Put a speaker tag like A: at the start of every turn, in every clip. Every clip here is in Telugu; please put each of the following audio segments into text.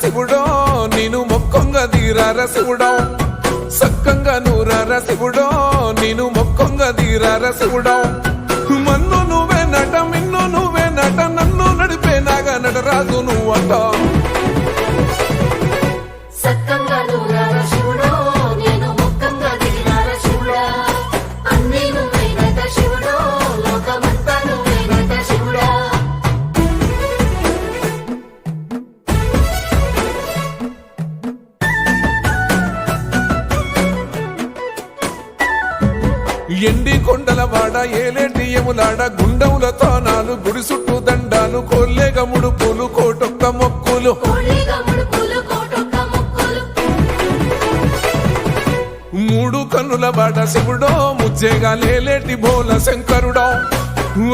A: శివుడో నేను మొక్కంగా తీరార శివుడో సక్కంగా నూరార శివుడో నేను మొక్కంగా తీరార శివుడో మన్ను నువ్వే నట మిన్ను నువ్వే నట నన్ను నడిపే నాగా నటరాజు నువ్వట ఎండి కొండల వాడ ఏలేటి ఎములాడ గుండముల తానాలు గుడి చుట్టూ దండాలు కొల్లేగ ముడుపులు కోటొక్క మొక్కులు మూడు కన్నుల వాడ శివుడో ముజ్జేగా లేలేటి బోల శంకరుడో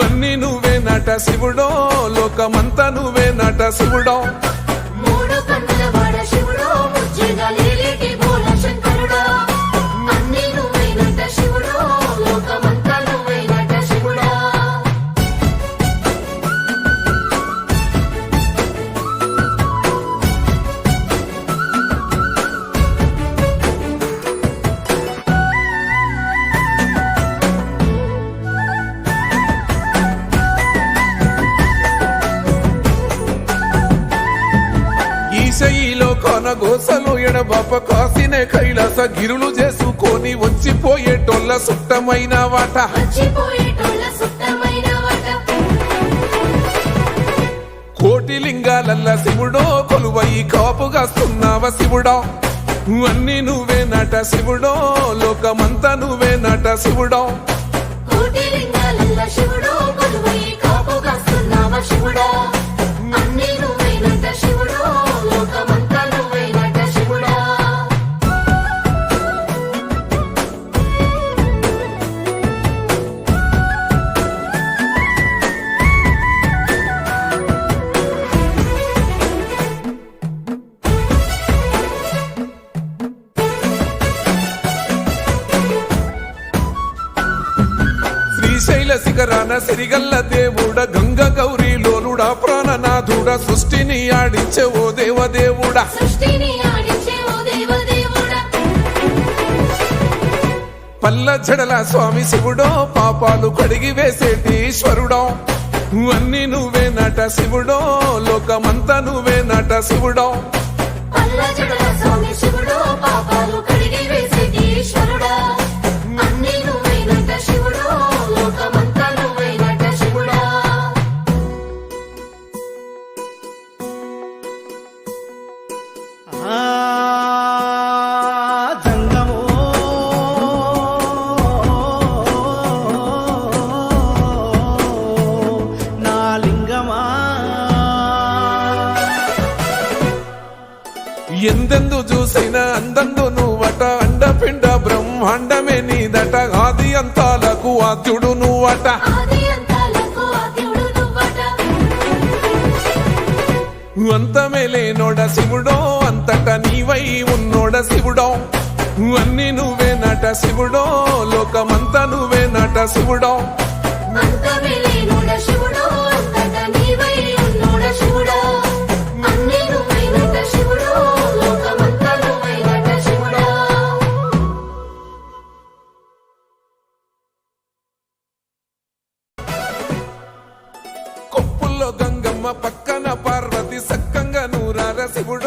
A: అన్ని నువ్వే నట శివుడో లోకమంతా నువ్వే నట శివుడో ఈశయిలో కొనగోసలు ఎడబాప కాసినే కైలాస గిరులు చేసుకొని వచ్చిపోయేటోళ్ళ సుట్టమైన వాట కోటి లింగాలల్ల శివుడో కొలువై కాపుగాస్తున్నావ శివుడో అన్ని నువ్వే నట శివుడో లోకమంతా నువ్వే నట శివుడో శ్రీశైల శిఖరాన సిరిగల్ల దేవుడ గంగ గౌరీ లోలుడా ప్రాణనాథుడ సృష్టిని ఆడించే ఓ దేవదేవుడా పల్ల జడల స్వామి శివుడో పాపాలు కడిగి వేసేటి ఈశ్వరుడో అన్ని నువ్వే నట శివుడో లోకమంతా నువ్వే నట శివుడో ఎందెందు చూసైనా అందందు నువ్వట అండపిండ బ్రహ్మాండమే నీదట ఆది అంతాలకు ఆద్యుడు నువ్వట అంతమే లేనోడ శివుడో అంతట నీవై ఉన్నోడ శివుడో అన్ని నువ్వే నట శివుడో లోకమంతా నువ్వే నట శివుడో కొప్పుల్లో గంగమ్మ పక్కన పార్వతి సక్కంగా నూరార శివుడు